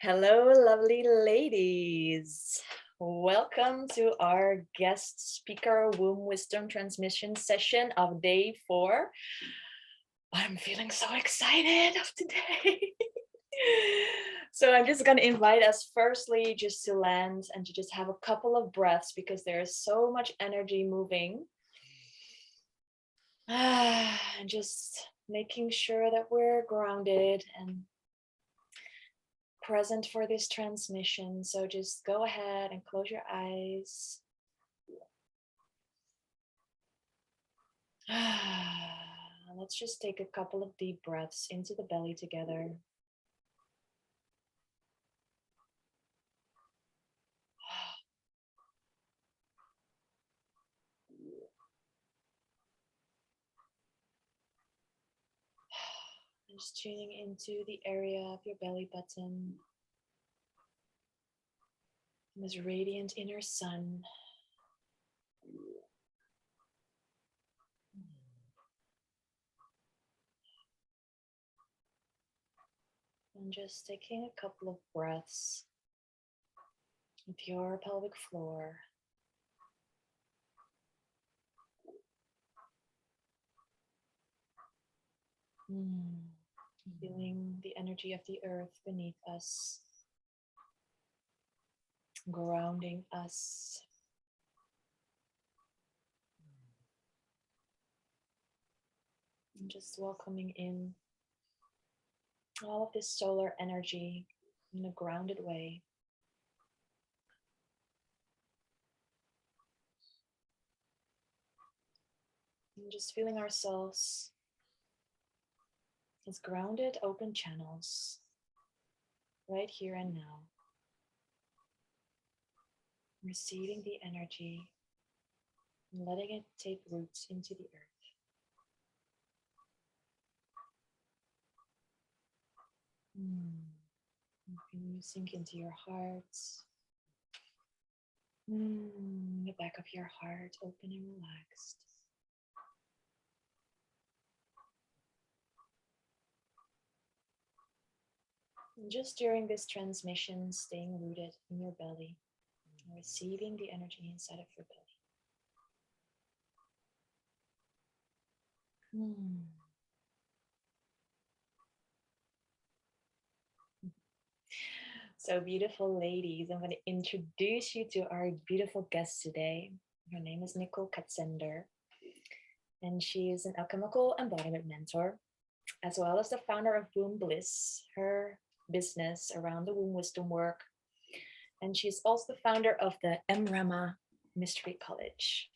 Hello, lovely ladies. Welcome to our guest speaker womb wisdom transmission session of day 4. I'm feeling so excited of today. So I'm just going to invite us firstly just to land and to just have a couple of breaths because there's so much energy moving. And just making sure that we're grounded and present for this transmission. So just go ahead and close your eyes. Let's just take a couple of deep breaths into the belly together. Just tuning into the area of your belly button. This radiant inner sun. And just taking a couple of breaths with your pelvic floor. Feeling the energy of the earth beneath us, grounding us. And just welcoming in all of this solar energy in a grounded way. And just feeling ourselves as grounded, open channels right here and now. Receiving the energy and letting it take roots into the earth. Feeling you sink into your heart. The back of your heart open and relaxed. And just during this transmission, staying rooted in your belly, receiving the energy inside of your belly. So beautiful ladies, I'm going to introduce you to our beautiful guest today. Her name is Nicole Katzender, and she is an alchemical embodiment mentor, as well as the founder of Womb Bliss, her business around the womb wisdom work. And she's also the founder of the Emrama Mystery College.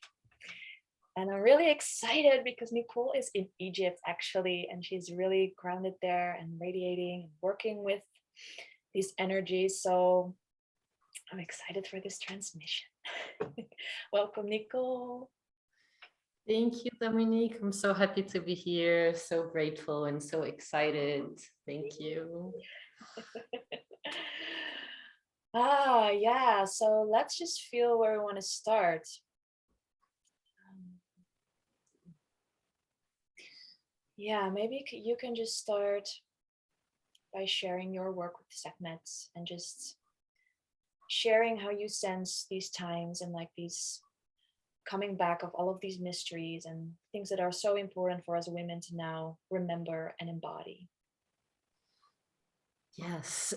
And I'm really excited because Nicole is in Egypt actually, and she's really grounded there and radiating and working with these energies. So I'm excited for this transmission. Welcome, Nicole. Thank you, Dominique. I'm so happy to be here. So grateful and so excited. Thank you. Yeah. So let's just feel where we want to start. Yeah, maybe you can just start by sharing your work with Sekhmet and just sharing how you sense these times and like these coming back of all of these mysteries and things that are so important for us women to now remember and embody. Yes.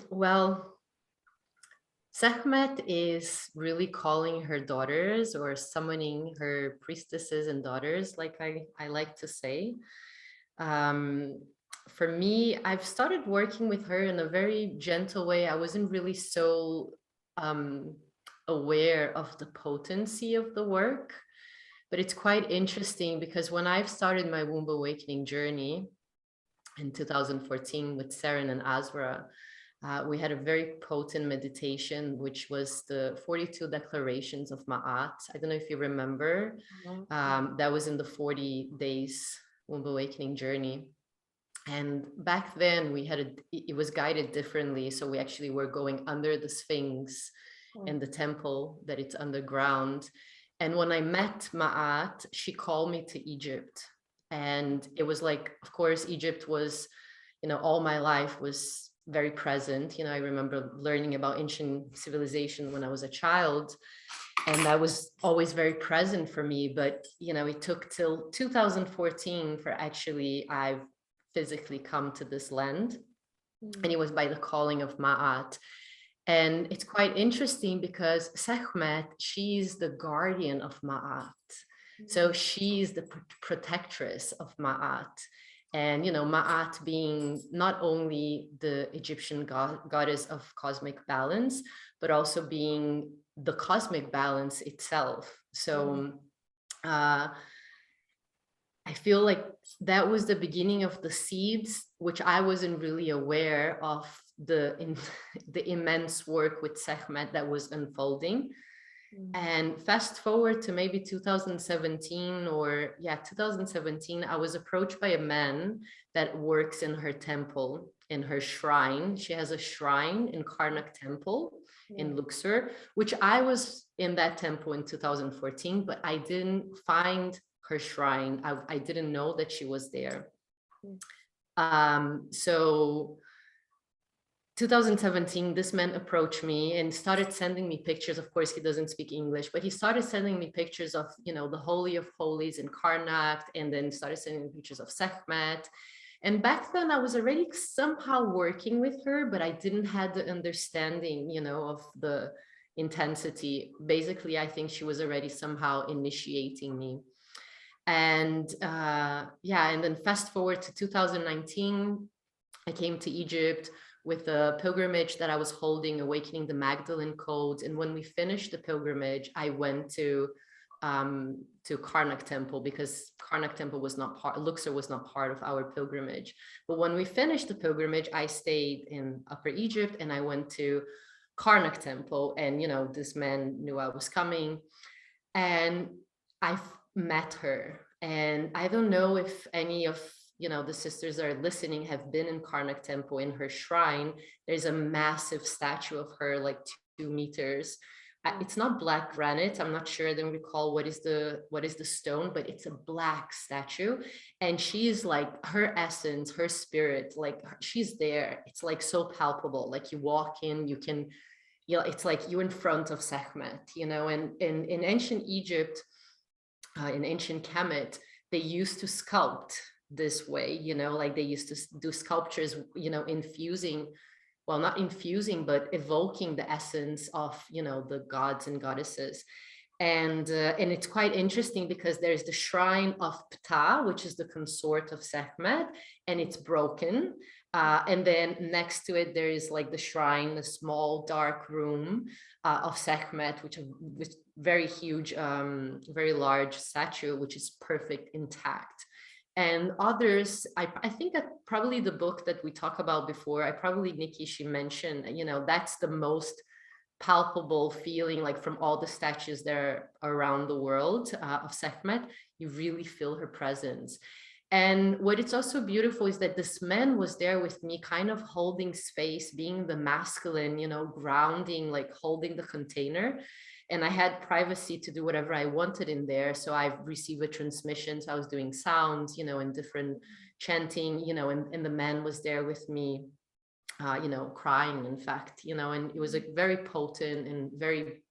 Well, Sekhmet is really calling her daughters or summoning her priestesses and daughters, like I like to say. For me, I've started working with her in a very gentle way. I wasn't really so aware of the potency of the work, but it's quite interesting because when I've started my womb awakening journey in 2014 with Saren and Azra, we had a very potent meditation, which was the 42 declarations of Ma'at. I don't know if you remember. That was in the 40 days womb awakening journey. And back then it was guided differently. So we actually were going under the Sphinx in the temple that it's underground. And when I met Ma'at, she called me to Egypt. And it was like, of course, Egypt was, all my life was very present. You know, I remember learning about ancient civilization when I was a child, and that was always very present for me. But, you know, it took till 2014 for actually I've physically come to this land. And it was by the calling of Ma'at. And it's quite interesting because Sekhmet, she's the guardian of Ma'at. So she's the protectress of Ma'at. And, you know, Ma'at being not only the Egyptian goddess of cosmic balance, but also being the cosmic balance itself. So I feel like that was the beginning of the seeds, which I wasn't really aware of the immense work with Sekhmet that was unfolding. And fast forward to maybe 2017 2017, I was approached by a man that works in her temple, in her shrine. She has a shrine in Karnak temple in Luxor, which I was in that temple in 2014, but I didn't find her shrine. I didn't know that she was there. So 2017, this man approached me and started sending me pictures. Of course, he doesn't speak English, but he started sending me pictures of, you know, the Holy of Holies in Karnak, and then started sending me pictures of Sekhmet. And back then I was already somehow working with her, but I didn't have the understanding, you know, of the intensity. Basically, I think she was already somehow initiating me. And and then fast forward to 2019, I came to Egypt with a pilgrimage that I was holding, Awakening the Magdalene Codes. And when we finished the pilgrimage, I went to Karnak temple, because Karnak temple was not part, Luxor was not part of our pilgrimage. But when we finished the pilgrimage, I stayed in Upper Egypt and I went to Karnak temple. And, you know, this man knew I was coming, and I met her. And I don't know if any of, you know, the sisters that are listening have been in Karnak temple. In her shrine, there's a massive statue of her, like 2 meters. It's not black granite. I'm not sure. I don't recall what is the stone, but it's a black statue. And she's like, her essence, her spirit, like she's there. It's like so palpable. Like you walk in, you can, you know, it's like you're in front of Sekhmet, you know. And in ancient Egypt, in ancient Kemet, they used to sculpt this way, you know, like they used to do sculptures, you know, infusing, well, not infusing, but evoking the essence of, you know, the gods and goddesses. And it's quite interesting because there's the shrine of Ptah, which is the consort of Sekhmet, and it's broken. And then next to it, there is like the shrine, the small dark room of Sekhmet, which is very huge, very large statue, which is perfect, intact. And others, I think that probably the book that we talked about before, Nikki, she mentioned, you know, that's the most palpable feeling, like from all the statues there around the world of Sekhmet, you really feel her presence. And what it's also beautiful is that this man was there with me, kind of holding space, being the masculine, you know, grounding, like holding the container. And I had privacy to do whatever I wanted in there. So I've received a transmission. So I was doing sounds, you know, and different chanting, you know, and the man was there with me, you know, crying, in fact, you know, and it was a very potent and very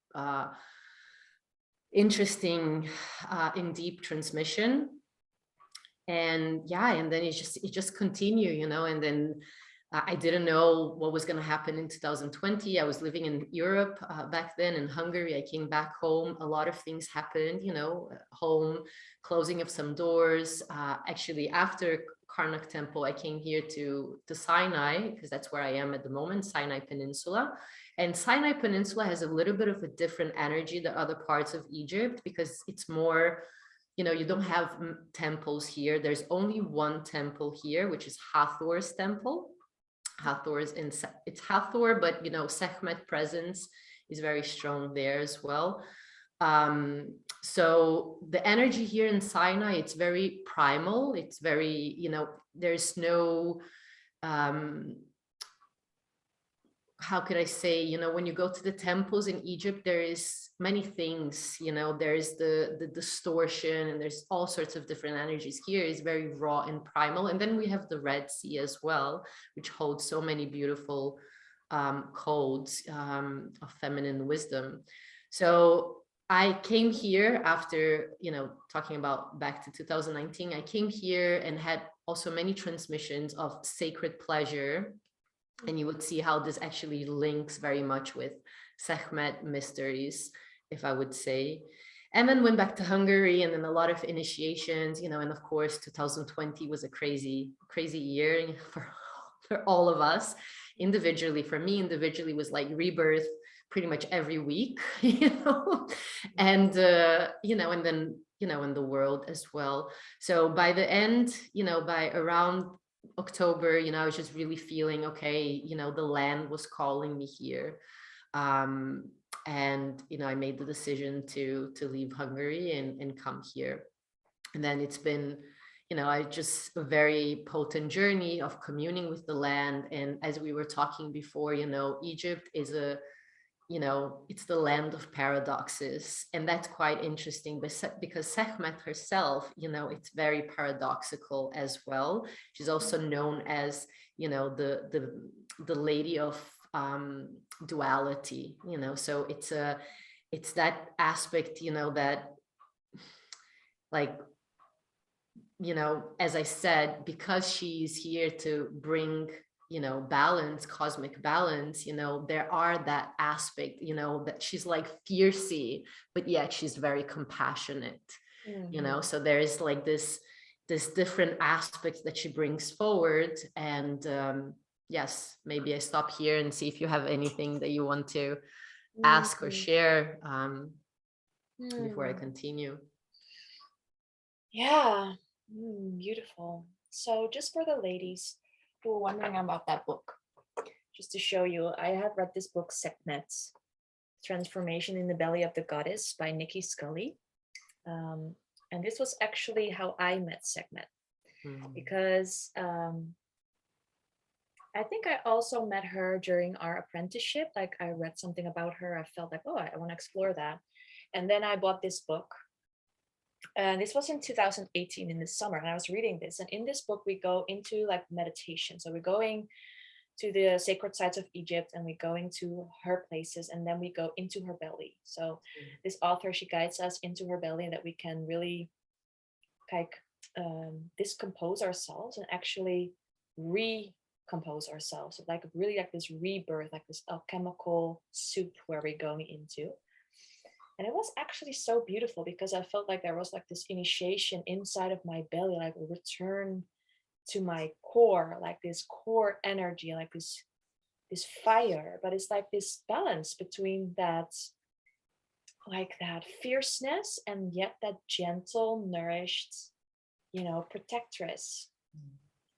interesting, in deep transmission. And yeah, and then it just continued, you know, and then I didn't know what was going to happen in 2020. I was living in Europe back then, in Hungary. I came back home. A lot of things happened, you know, home, closing of some doors. Actually, after Karnak temple, I came here to Sinai, because that's where I am at the moment, Sinai Peninsula. And Sinai Peninsula has a little bit of a different energy than other parts of Egypt, because it's more, you know, you don't have temples here. There's only one temple here, which is Hathor's temple. Hathor's it's Hathor, but, you know, Sekhmet presence is very strong there as well. So the energy here in Sinai, it's very primal. It's very, you know, there's no, how could I say, you know, when you go to the temples in Egypt, there is many things, you know, there's the distortion and there's all sorts of different energies. Here is very raw and primal. And then we have the Red Sea as well, which holds so many beautiful codes of feminine wisdom. So I came here after, you know, talking about back to 2019, I came here and had also many transmissions of sacred pleasure. And you would see how this actually links very much with Sekhmet mysteries, if I would say. And then went back to Hungary, and then a lot of initiations, you know, and of course, 2020 was a crazy, crazy year for all of us individually. For me individually was like rebirth pretty much every week, you know, and, you know, and then, you know, in the world as well. So by the end, you know, by around October, you know, I was just really feeling, okay, you know, the land was calling me here. And, you know, I made the decision to leave Hungary and come here. And then it's been, you know, a very potent journey of communing with the land. And as we were talking before, you know, Egypt is you know, it's the land of paradoxes. And that's quite interesting because Sekhmet herself, you know, it's very paradoxical as well. She's also known as, you know, the lady of duality, you know, so it's that aspect, you know, that like, you know, as I said, because she's here to bring, you know, balance, cosmic balance, you know, there are that aspect, you know, that she's like fiercey, but yet she's very compassionate, you know, so there is like this different aspects that she brings forward. And yes, maybe I stop here and see if you have anything that you want to ask or share before I continue. Yeah, beautiful. So just for the ladies who were wondering about that book, just to show you, I have read this book, Sekhmet, Transformation in the Belly of the Goddess by Nikki Scully. And this was actually how I met Sekhmet, because I think I also met her during our apprenticeship. Like I read something about her. I felt like, oh, I want to explore that. And then I bought this book. And this was in 2018 in the summer, and I was reading this. And in this book, we go into like meditation. So we're going to the sacred sites of Egypt, and we're going to her places, and then we go into her belly. So this author, she guides us into her belly, that we can really like discompose ourselves and actually recompose ourselves. So like really like this rebirth, like this alchemical soup where we're going into. And it was actually so beautiful because I felt like there was like this initiation inside of my belly, like a return to my core, like this core energy, like this fire. But it's like this balance between that, like that fierceness, and yet that gentle, nourished, you know, protectress.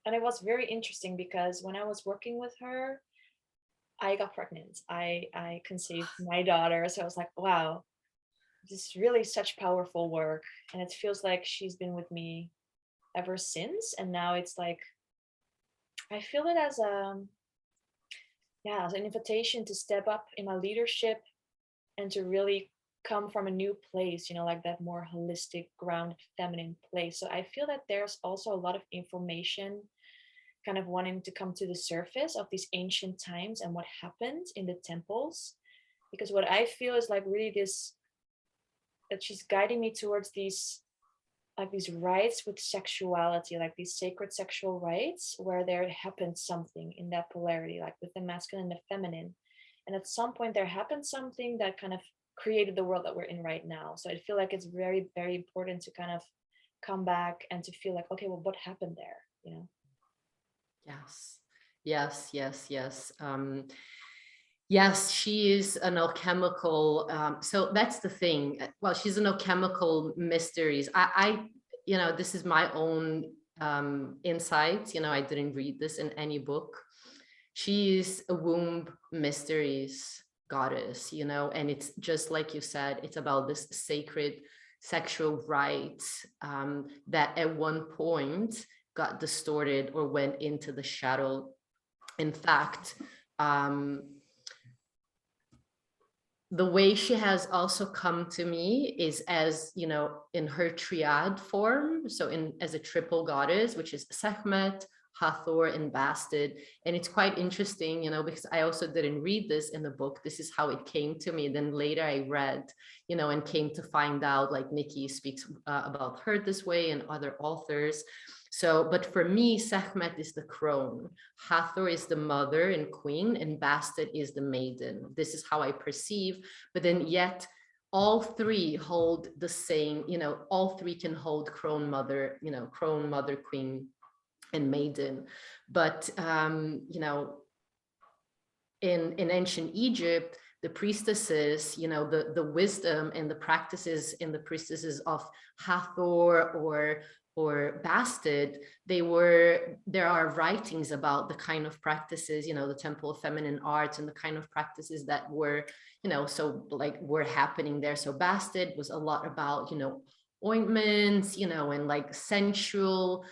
And it was very interesting because when I was working with her, I got pregnant. I conceived my daughter. So I was like, wow, this is really such powerful work. And it feels like she's been with me ever since. And now it's like, I feel it as as an invitation to step up in my leadership and to really come from a new place, you know, like that more holistic, grounded, feminine place. So I feel that there's also a lot of information kind of wanting to come to the surface of these ancient times and what happened in the temples. Because what I feel is like really this, that she's guiding me towards these, like these rites with sexuality, like these sacred sexual rites where there happened something in that polarity, like with the masculine and the feminine. And at some point there happened something that kind of created the world that we're in right now. So I feel like it's very, very important to kind of come back and to feel like, okay, well, what happened there, you know? Yes. Yes, she is an alchemical. So that's the thing. Well, she's an alchemical mysteries. You know, this is my own insights. You know, I didn't read this in any book. She is a womb mysteries goddess, you know, and it's just like you said, it's about this sacred sexual rites that at one point got distorted or went into the shadow. In fact, the way she has also come to me is as, you know, in her triad form. So as a triple goddess, which is Sekhmet, Hathor, and Bastet. And it's quite interesting, you know, because I also didn't read this in the book. This is how it came to me. Then later I read, you know, and came to find out, like Nikki speaks about her this way and other authors. So, but for me, Sekhmet is the crone, Hathor is the mother and queen, and Bastet is the maiden. This is how I perceive, but then yet all three hold the same, you know, all three can hold crone mother, you know, crone mother, queen, and maiden. But, you know, in ancient Egypt, the priestesses, you know, the wisdom and the practices in the priestesses of Hathor or Bastet, there are writings about the kind of practices, you know, the Temple of Feminine Arts and the kind of practices that were, you know, so like were happening there. So Bastet was a lot about, you know, ointments, you know, and like sensual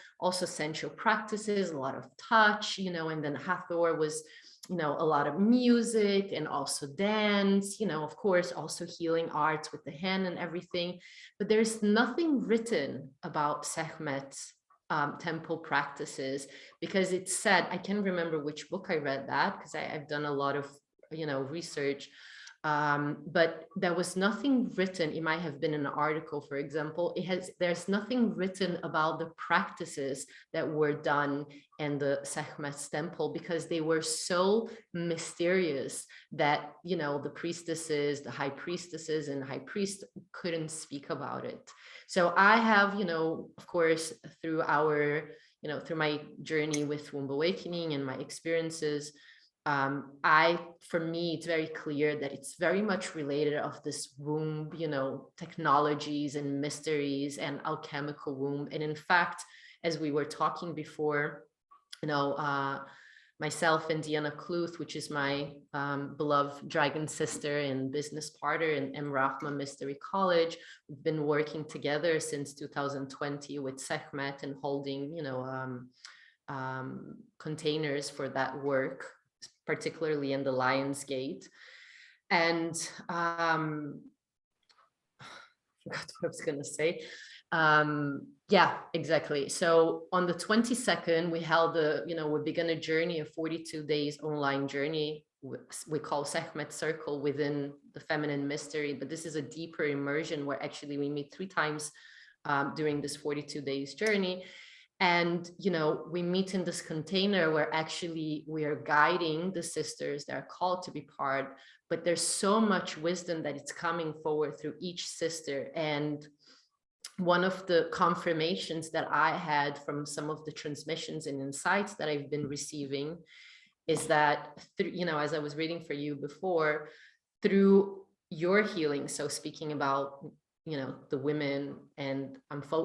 practices, a lot of touch, you know, and then Hathor was, you know, a lot of music and also dance, you know, of course, also healing arts with the hand and everything. But there's nothing written about Sekhmet's temple practices, because it's said, I can't remember which book I read that, because I've done a lot of, you know, research. But there was nothing written. It might have been an article, for example. There's nothing written about the practices that were done in the Sekhmet's temple, because they were so mysterious that, you know, the priestesses, the high priestesses and high priest couldn't speak about it. So I have, you know, of course, through my journey with womb awakening and my experiences, for me, it's very clear that it's very much related of this womb, you know, technologies and mysteries and alchemical womb. And in fact, as we were talking before, you know, myself and Diana Kluth, which is my beloved dragon sister and business partner in Rahma Mystery College, we've been working together since 2020 with Sekhmet and holding, you know, containers for that work, particularly in the Lion's Gate. And forgot what I was going to say. Yeah, exactly. So on the 22nd, we held we began a journey, a 42 days online journey. We call Sekhmet Circle within the feminine mystery, but this is a deeper immersion where actually we meet 3 times during this 42 days journey. And, you know, we meet in this container where actually we are guiding the sisters that are called to be part, but there's so much wisdom that it's coming forward through each sister. And one of the confirmations that I had from some of the transmissions and insights that I've been receiving is that, you know, as I was reading for you before, through your healing, so speaking about, you know, the women, and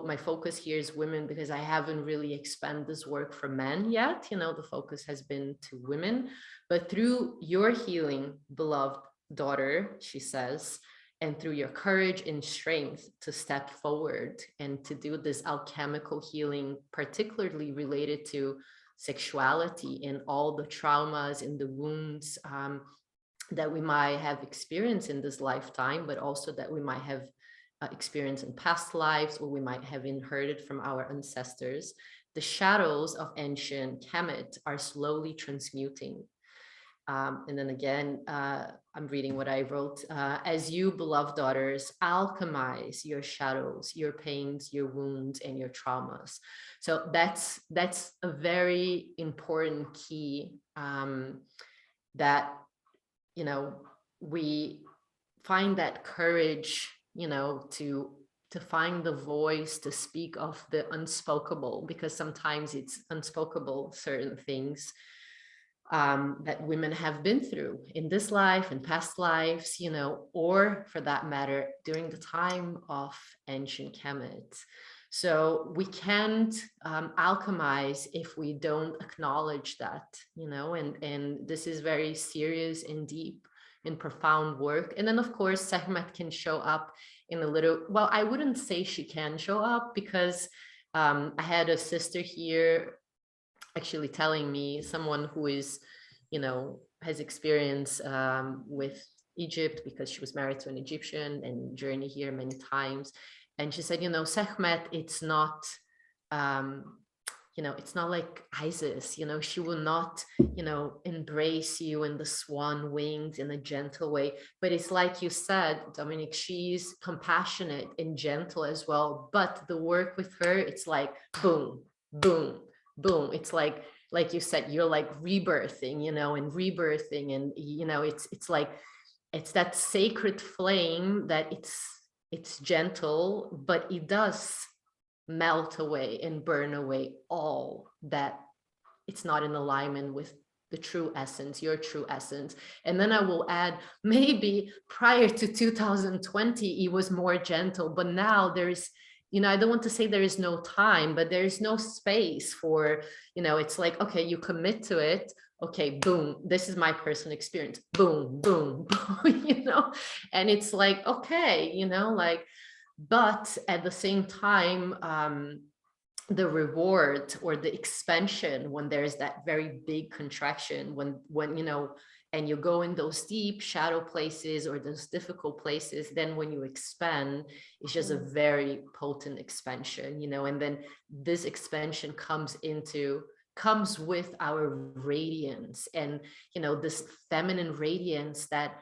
my focus here is women because I haven't really expanded this work for men yet. You know, the focus has been to women, but through your healing, beloved daughter, she says, and through your courage and strength to step forward and to do this alchemical healing, particularly related to sexuality and all the traumas and the wounds that we might have experienced in this lifetime, but also that we might have experienced in past lives, or we might have inherited from our ancestors. The shadows of ancient Kemet are slowly transmuting. And then again, I'm reading what I wrote. As you, beloved daughters, alchemize your shadows, your pains, your wounds, and your traumas. So that's a very important key, that, you know, we find that courage, you know, to find the voice to speak of the unspoken, because sometimes it's unspoken, certain things that women have been through in this life and past lives, you know, or for that matter, during the time of ancient Kemet. So we can't alchemize if we don't acknowledge that, you know, and this is very serious and deep and profound work. And then of course, Sekhmet can show up in a little, well, I wouldn't say she can show up, because I had a sister here actually telling me, someone who is, you know, has experience with Egypt because she was married to an Egyptian and journey here many times. And she said, you know, Sekhmet, it's not, you know, it's not like Isis, you know, she will not, you know, embrace you in the swan wings in a gentle way. But it's like you said, Dominique, she's compassionate and gentle as well. But the work with her, it's like boom, boom, boom. It's like you said, you're like rebirthing, you know, and rebirthing. And, you know, it's like, it's that sacred flame that it's gentle, but it does melt away and burn away all that it's not in alignment with the true essence, your true essence. And then I will add, maybe prior to 2020, it was more gentle, but now there's, you know, I don't want to say there is no time, but there is no space for, you know, it's like, okay, you commit to it. Okay, boom, this is my personal experience. Boom, boom, boom, you know, and it's like, okay, you know, like, but at the same time, the reward or the expansion when there's that very big contraction, when you know, and you go in those deep shadow places or those difficult places, then when you expand, it's just a very potent expansion, you know, and then this expansion comes with our radiance, and you know, this feminine radiance that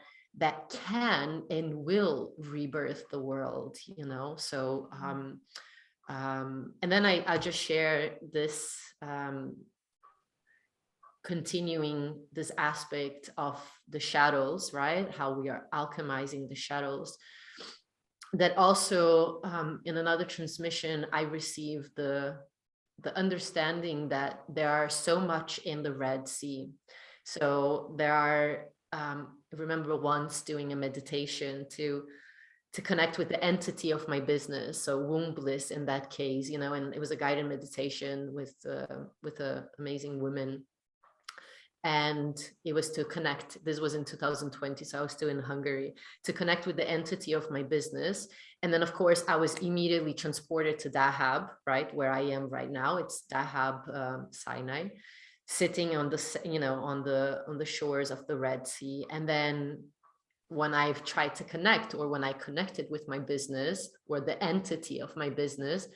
can and will rebirth the world, you know. So and then I just share this, continuing this aspect of the shadows, right? How we are alchemizing the shadows. That also, in another transmission, I received the understanding that there are so much in the Red Sea. So there are, I remember once doing a meditation to connect with the entity of my business, so womb bliss in that case, you know, and it was a guided meditation with a amazing woman, and it was to connect. This was in 2020, so I was still in Hungary, to connect with the entity of my business. And then of course I was immediately transported to Dahab, right where I am right now. It's Dahab, Sinai, sitting on the, you know, on the shores of the Red Sea. And then when I've tried to connect, or when I connected with my business or the entity of my business,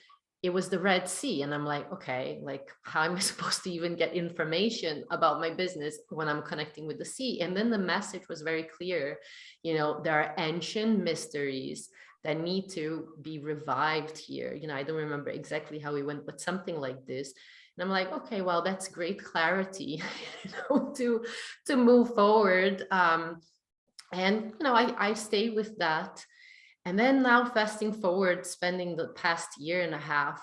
it was the Red Sea. And I'm like, okay, like how am I supposed to even get information about my business when I'm connecting with the sea? And then the message was very clear. You know, there are ancient mysteries that need to be revived here. You know, I don't remember exactly how we went, but something like this. And I'm like, okay, well, that's great clarity, you know, to move forward. And, you know, I stayed with that. And then now fasting forward, spending the past year and a half,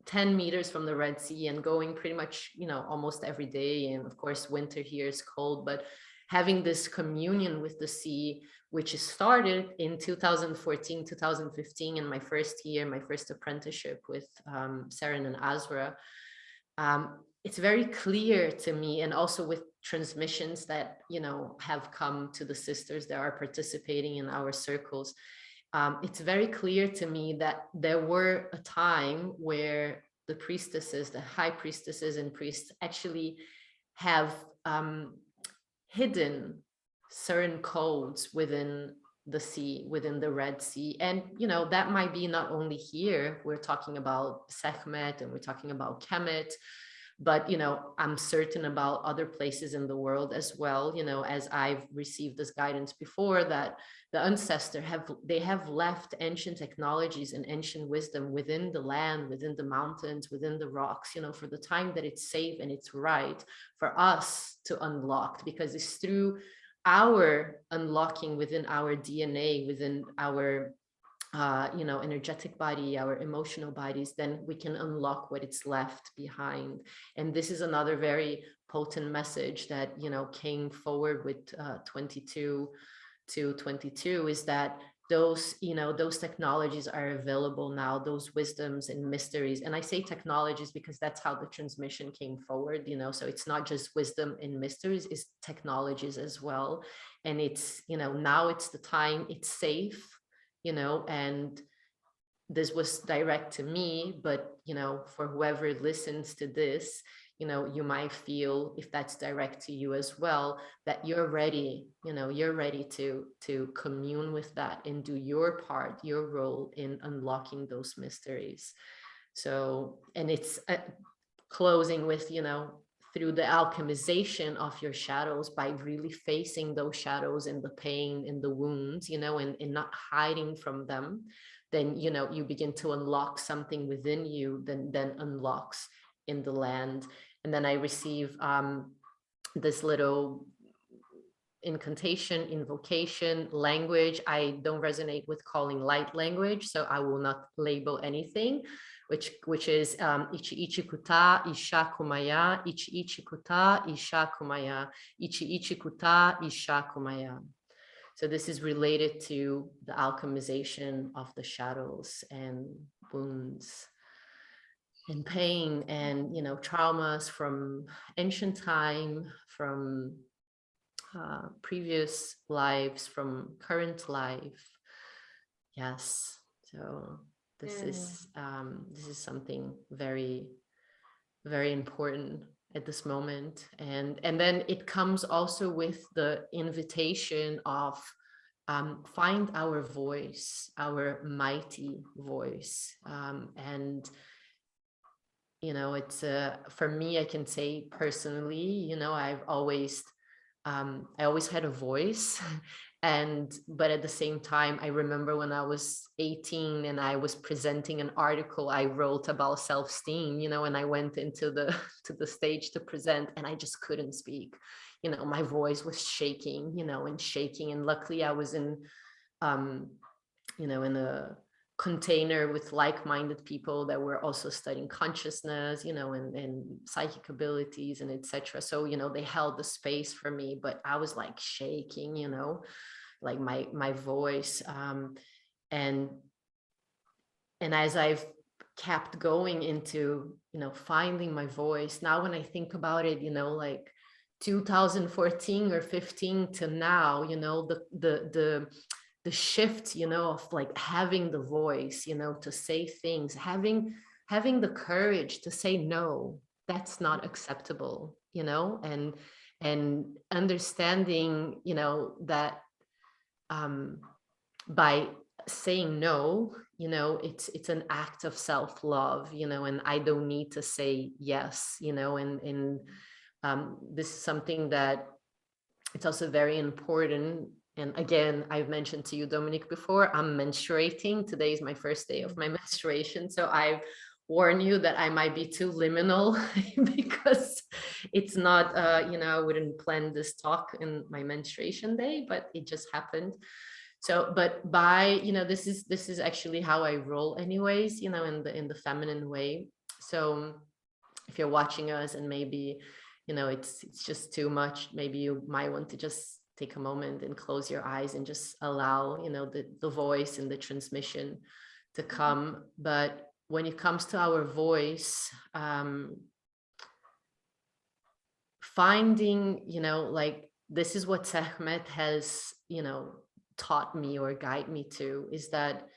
10 meters from the Red Sea, and going pretty much, you know, almost every day. And of course, winter here is cold, but having this communion with the sea, which started in 2014, 2015, in my first year, my first apprenticeship with Saren and Azra. It's very clear to me, and also with transmissions that, you know, have come to the sisters that are participating in our circles. It's very clear to me that there were a time where the priestesses, the high priestesses and priests, actually have hidden certain codes within the sea, within the Red Sea. And, you know, that might be not only here, we're talking about Sekhmet and we're talking about Kemet, but, you know, I'm certain about other places in the world as well, you know, as I've received this guidance before, that the ancestors have left ancient technologies and ancient wisdom within the land, within the mountains, within the rocks, you know, for the time that it's safe and it's right for us to unlock, because it's through our unlocking within our DNA, within our you know, energetic body, our emotional bodies, then we can unlock what it's left behind. And this is another very potent message that, you know, came forward with 22 to 22, is that those, you know, those technologies are available now, those wisdoms and mysteries. And I say technologies because that's how the transmission came forward, you know, so it's not just wisdom and mysteries, it's technologies as well. And it's, you know, now it's the time, it's safe, you know, and this was direct to me, but, you know, for whoever listens to this, you might feel, if that's direct to you as well, that you're ready, you're ready to commune with that and do your part, your role in unlocking those mysteries. So, and it's closing with, through the alchemization of your shadows, by really facing those shadows and the pain and the wounds, and not hiding from them, then, you begin to unlock something within you, then unlocks in the land. And then I receive this little incantation, invocation, language. I don't resonate with calling light language, so I will not label anything, which is ichi ichi kuta isha kumaya, ichi ichi kuta isha kumaya, ichi ichi kuta isha kumaya. So this is related to the alchemization of the shadows and wounds and pain and traumas from ancient time, from previous lives, from current life. Yes, so this is something very, very important at this moment. And then it comes also with the invitation of find our voice, our mighty voice. And it's for me, I can say personally, I've always I always had a voice. But at the same time, I remember when I was 18 and I was presenting an article I wrote about self-esteem, and I went into the to the stage to present, and I just couldn't speak. My voice was shaking, and shaking. And luckily I was in in a container with like-minded people that were also studying consciousness, and psychic abilities and etc. So, they held the space for me, but I was like shaking, like my voice. And as I've kept going into, finding my voice, now when I think about it, like 2014 or 15 to now, the shift, of like having the voice, to say things, having the courage to say no, that's not acceptable, and understanding, that by saying no, it's an act of self-love, and I don't need to say yes, and this is something that it's also very important. And again, I've mentioned to you, Dominique, before, I'm menstruating. Today is my first day of my menstruation. So I warn you that I might be too liminal because it's not, I wouldn't plan this talk in my menstruation day, but it just happened. So, but by, this is actually how I roll anyways, in the feminine way. So if you're watching us and maybe, it's just too much, maybe you might want to just take a moment and close your eyes and just allow, the voice and the transmission to come. But when it comes to our voice, finding, like, this is what Sekhmet has, taught me or guide me to, is that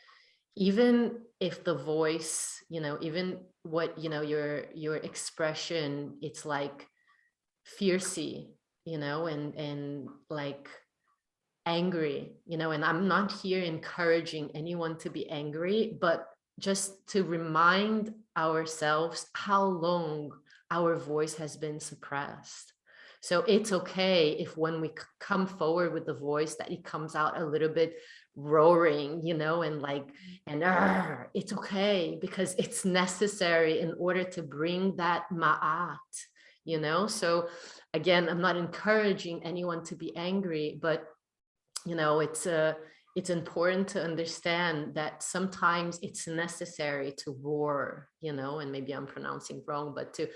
even if the voice, even what, your expression, it's like fiercey, and like angry, and I'm not here encouraging anyone to be angry, but just to remind ourselves how long our voice has been suppressed. So it's okay if when we come forward with the voice that it comes out a little bit roaring, and like, and it's okay, because it's necessary in order to bring that ma'at, So again, I'm not encouraging anyone to be angry, but it's important to understand that sometimes it's necessary to roar, and maybe I'm pronouncing wrong, but to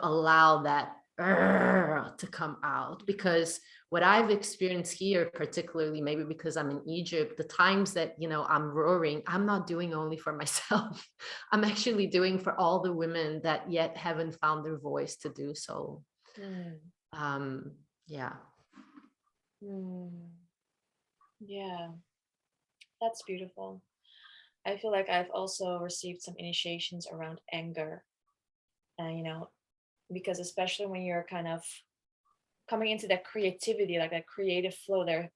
allow that to come out. Because what I've experienced here, particularly maybe because I'm in Egypt, the times that, I'm roaring, I'm not doing only for myself. I'm actually doing for all the women that yet haven't found their voice to do so. Yeah. Yeah, that's beautiful. I feel like I've also received some initiations around anger. And, because especially when you're kind of coming into that creativity, like that creative flow, there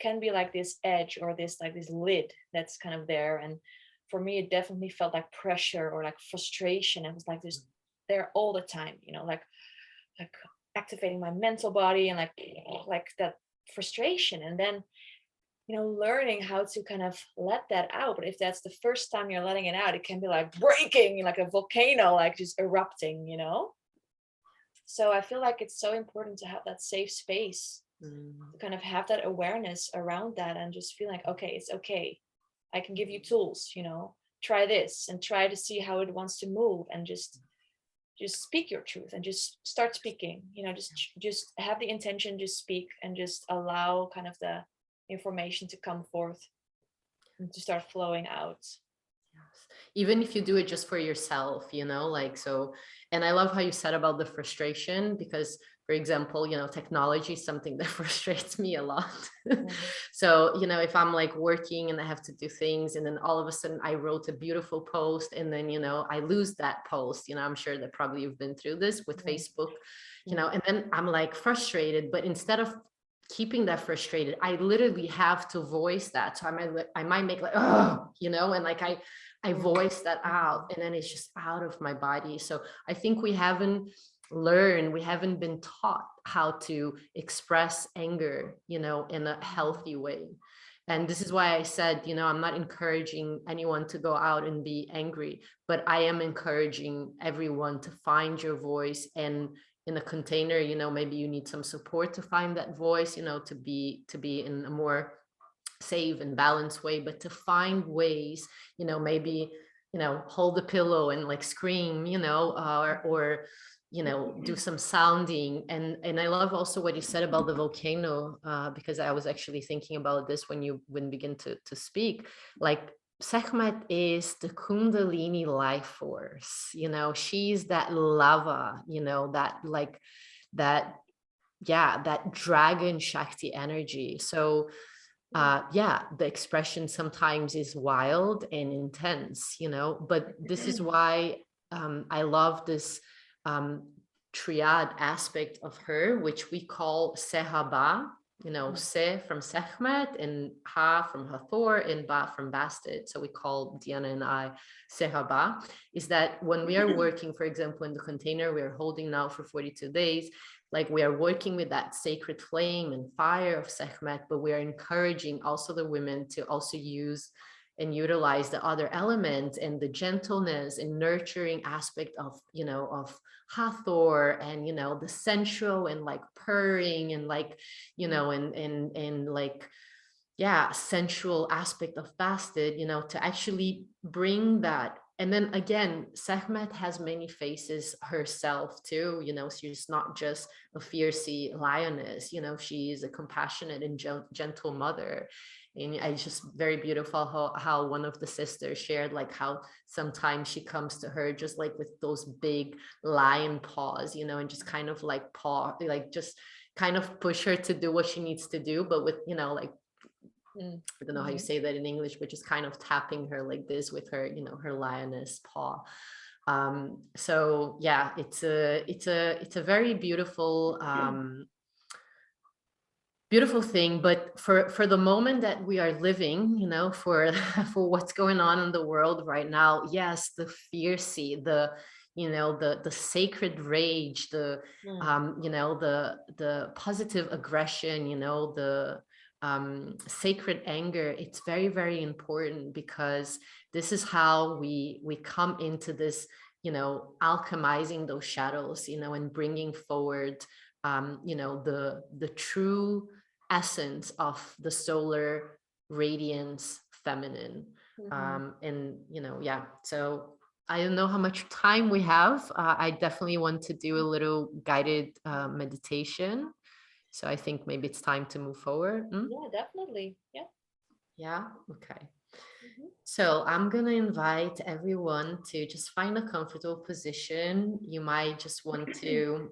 can be like this edge or this like this lid that's kind of there. And for me, it definitely felt like pressure or like frustration. It was like this there all the time, you know, like activating my mental body and like that frustration. And then, you know, learning how to kind of let that out. But if that's the first time you're letting it out, it can be like breaking, like a volcano, like just erupting, you know. So I feel like it's so important to have that safe space, to kind of have that awareness around that, and just feel like, okay, it's okay. I can give you tools, you know, try this and try to see how it wants to move, and just speak your truth and just start speaking, you know, just have the intention, just speak, and just allow kind of the information to come forth and to start flowing out. Even if you do it just for yourself, you know, like, so, and I love how you said about the frustration, because for example, you know, technology is something that frustrates me a lot. So, you know, if I'm like working and I have to do things, and then all of a sudden I wrote a beautiful post, and then, you know, I lose that post, you know, I'm sure that probably you've been through this with Facebook, you know, and then I'm like frustrated, but instead of keeping that frustrated, I literally have to voice that. So I might make like, oh, you know, and like I voice that out, and then it's just out of my body. So I think we haven't been taught how to express anger, you know, in a healthy way. And this is why I said, you know, I'm not encouraging anyone to go out and be angry, but I am encouraging everyone to find your voice. And in a container, you know, maybe you need some support to find that voice, you know, to be in a more safe and balanced way, but to find ways, you know, maybe, you know, hold the pillow and like scream, you know, or you know, do some sounding. And I love also what you said about the volcano, because I was actually thinking about this when you begin to speak. Like, Sekhmet is the Kundalini life force, you know, she's that lava, you know, that like that, yeah, that dragon Shakti energy. So yeah, the expression sometimes is wild and intense, you know, but this is why I love this triad aspect of her, which we call Sehaba, you know, Se from Sekhmet, and Ha from Hathor, and Ba from Bastet. So we call Diana and I Sehaba. Is that when we are working, for example, in the container we are holding now for 42 days, like we are working with that sacred flame and fire of Sekhmet, but we are encouraging also the women to also use and utilize the other elements and the gentleness and nurturing aspect of, you know, of Hathor, and, you know, the sensual and like purring and like, you know, and like, yeah, sensual aspect of Bastet, you know, to actually bring that. And then again, Sekhmet has many faces herself too, you know, she's not just a fiercey lioness, you know, she's a compassionate and gentle mother. And it's just very beautiful how one of the sisters shared like how sometimes she comes to her just like with those big lion paws, you know, and just kind of like like just kind of push her to do what she needs to do, but with, you know, like, I don't know how you say that in English, but just kind of tapping her like this with her, you know, her lioness paw. So yeah, it's a very beautiful, beautiful thing. But for the moment that we are living, you know, for for what's going on in the world right now, yes, the fiercy, the, you know, the sacred rage, the you know, the positive aggression, you know, the sacred anger, it's very, very important, because this is how we come into this, you know, alchemizing those shadows, you know, and bringing forward you know, the true essence of the solar radiance feminine. And, you know, yeah, so I don't know how much time we have. I definitely want to do a little guided meditation. So I think maybe it's time to move forward. Yeah, definitely. Yeah. Yeah. Okay. So I'm going to invite everyone to just find a comfortable position. You might just want to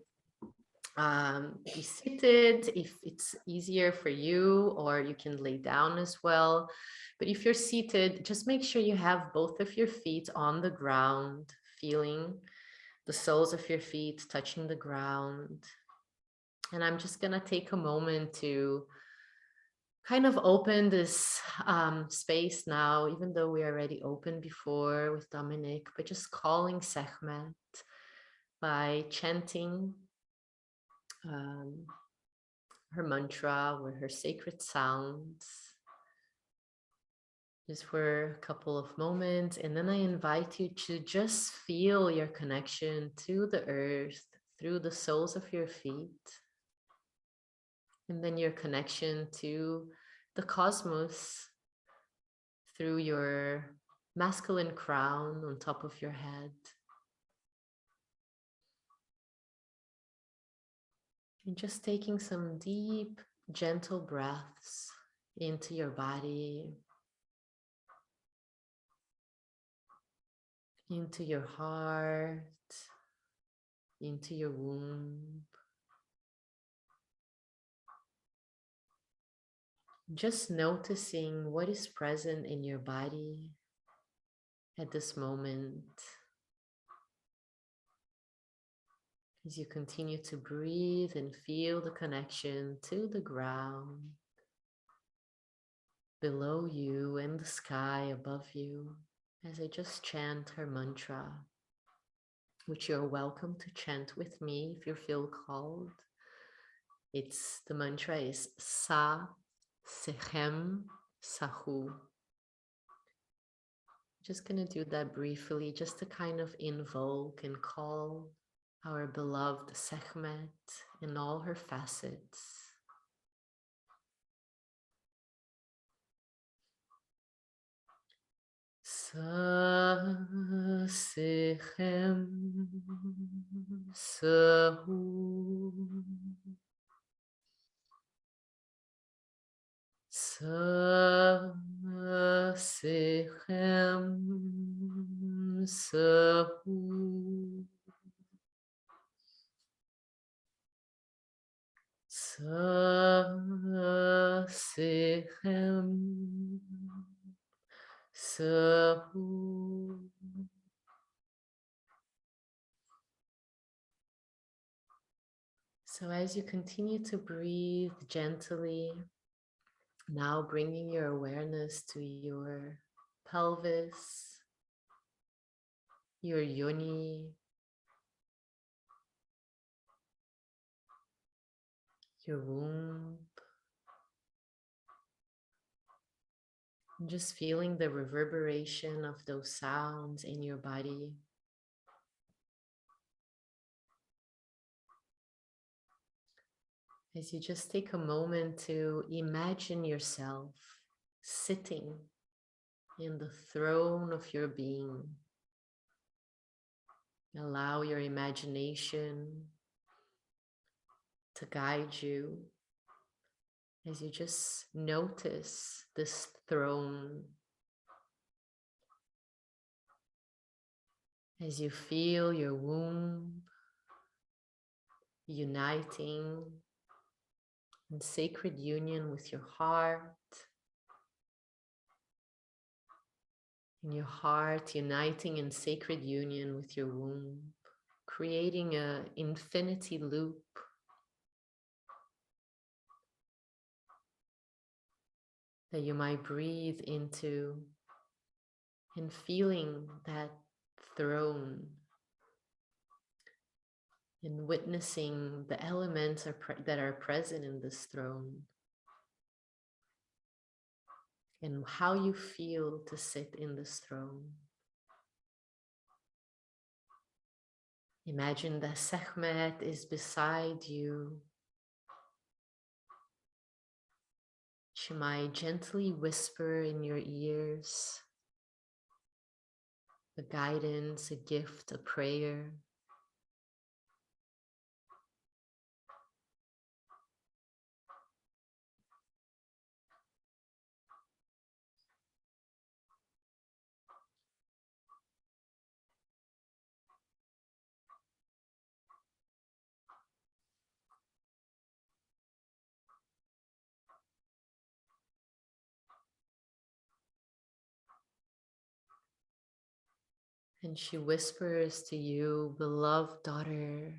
be seated if it's easier for you, or you can lay down as well. But if you're seated, just make sure you have both of your feet on the ground, feeling the soles of your feet touching the ground. And I'm just gonna take a moment to kind of open this space now, even though we already opened before with Dominique, but just calling Sekhmet by chanting her mantra or her sacred sounds, just for a couple of moments. And then I invite you to just feel your connection to the earth through the soles of your feet. And then your connection to the cosmos through your masculine crown on top of your head. And just taking some deep, gentle breaths into your body, into your heart, into your womb. Just noticing what is present in your body at this moment. As you continue to breathe and feel the connection to the ground below you and the sky above you, as I just chant her mantra, which you're welcome to chant with me if you feel called. The mantra is Sa, Sechem, Sahu. Just gonna do that briefly, just to kind of invoke and call our beloved Sekhmet in all her facets. Sa, Sechem, Sahu. Sa, Sechem, Sahu. Sa, Sechem, Sahu. So as you continue to breathe gently, now bringing your awareness to your pelvis, your yoni, your womb, and just feeling the reverberation of those sounds in your body. As you just take a moment to imagine yourself sitting in the throne of your being. Allow your imagination to guide you as you just notice this throne, as you feel your womb uniting in sacred union with your heart, and your heart uniting in sacred union with your womb, creating an infinity loop that you might breathe into, and feeling that throne and witnessing the elements that are present in this throne, and how you feel to sit in this throne. Imagine that Sekhmet is beside you. She might gently whisper in your ears a guidance, a gift, a prayer. And she whispers to you, beloved daughter,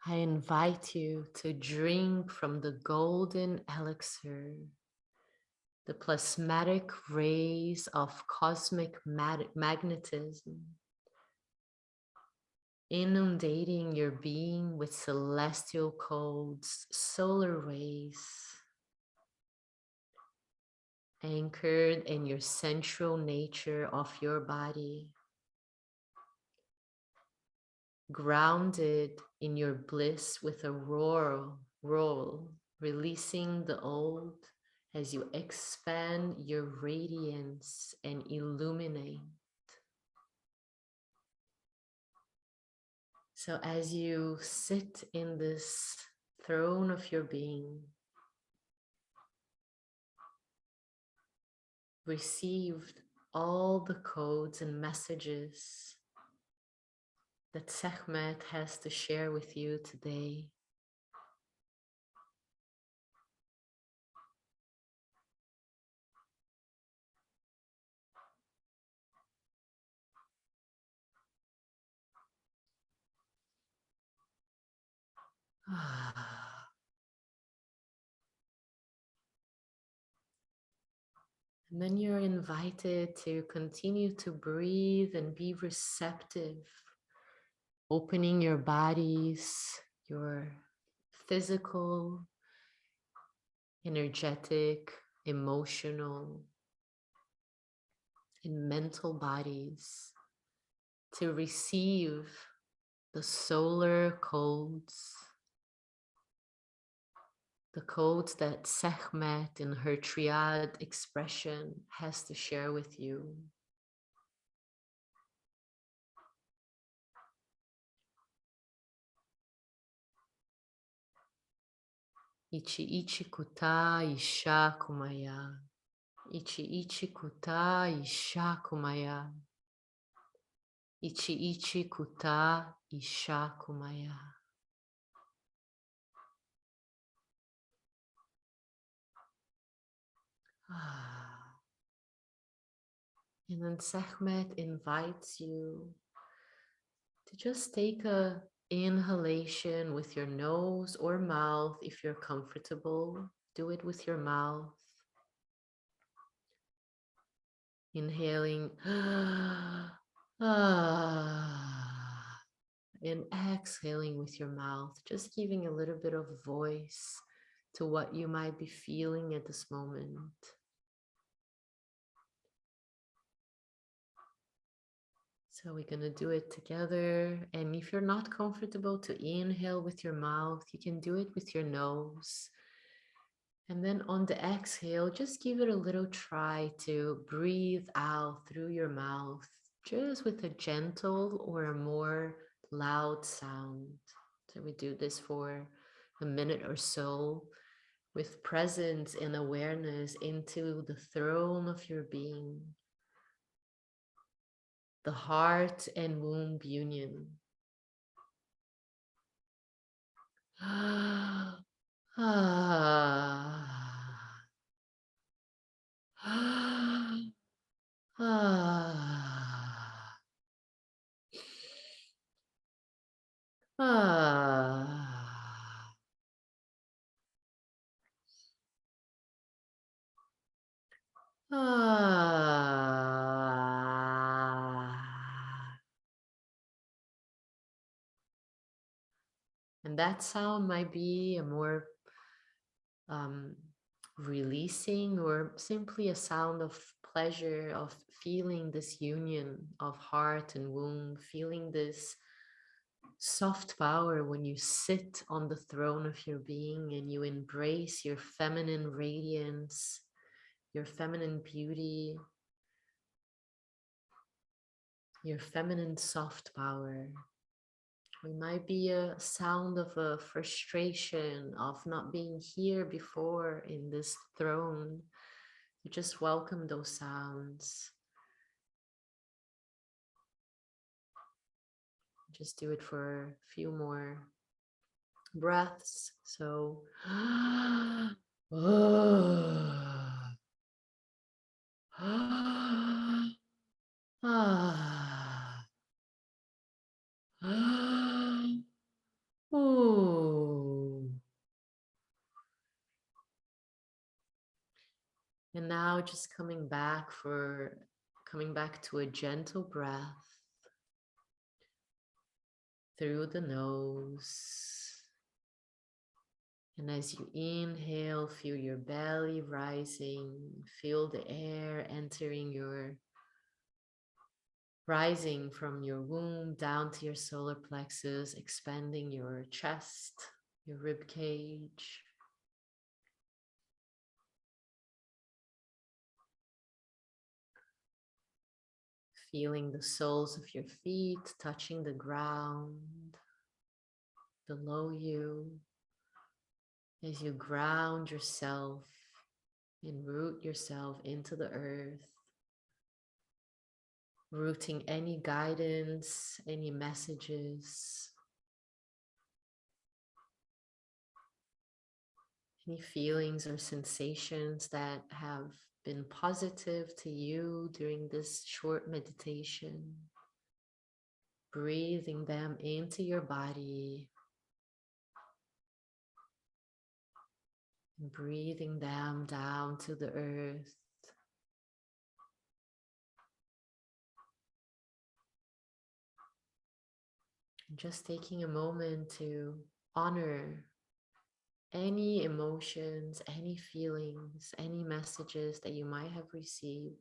I invite you to drink from the golden elixir, the plasmatic rays of cosmic magnetism, inundating your being with celestial codes, solar rays, anchored in your central nature of your body, grounded in your bliss with a roll, releasing the old as you expand your radiance and illuminate. So as you sit in this throne of your being, received all the codes and messages that Sekhmet has to share with you today. And then you're invited to continue to breathe and be receptive, opening your bodies, your physical, energetic, emotional, and mental bodies to receive the solar codes, the codes that Sekhmet in her triad expression has to share with you. Ichi ichi kuta isha kumaya. Ichi ichi kuta isha kumaya. Ichi ichi kuta isha kumaya. And then Sekhmet invites you to just take a inhalation with your nose or mouth if you're comfortable. Do it with your mouth. Inhaling and exhaling with your mouth, just giving a little bit of voice to what you might be feeling at this moment. So we're going to do it together. And if you're not comfortable to inhale with your mouth, you can do it with your nose. And then on the exhale, just give it a little try to breathe out through your mouth, just with a gentle or a more loud sound. So we do this for a minute or so with presence and awareness into the throne of your being, the heart and womb union. And that sound might be a more releasing or simply a sound of pleasure, of feeling this union of heart and womb, feeling this soft power when you sit on the throne of your being and you embrace your feminine radiance, your feminine beauty, your feminine soft power. We might be a sound of a frustration of not being here before in this throne. You just welcome those sounds. Just do it for a few more breaths. So And now just coming back to a gentle breath through the nose. And as you inhale, feel your belly rising, feel the air rising from your womb down to your solar plexus, expanding your chest, your rib cage. Feeling the soles of your feet touching the ground below you as you ground yourself and root yourself into the earth, rooting any guidance, any messages, any feelings or sensations that have been positive to you during this short meditation, breathing them into your body, and breathing them down to the earth. And just taking a moment to honor any emotions, any feelings, any messages that you might have received.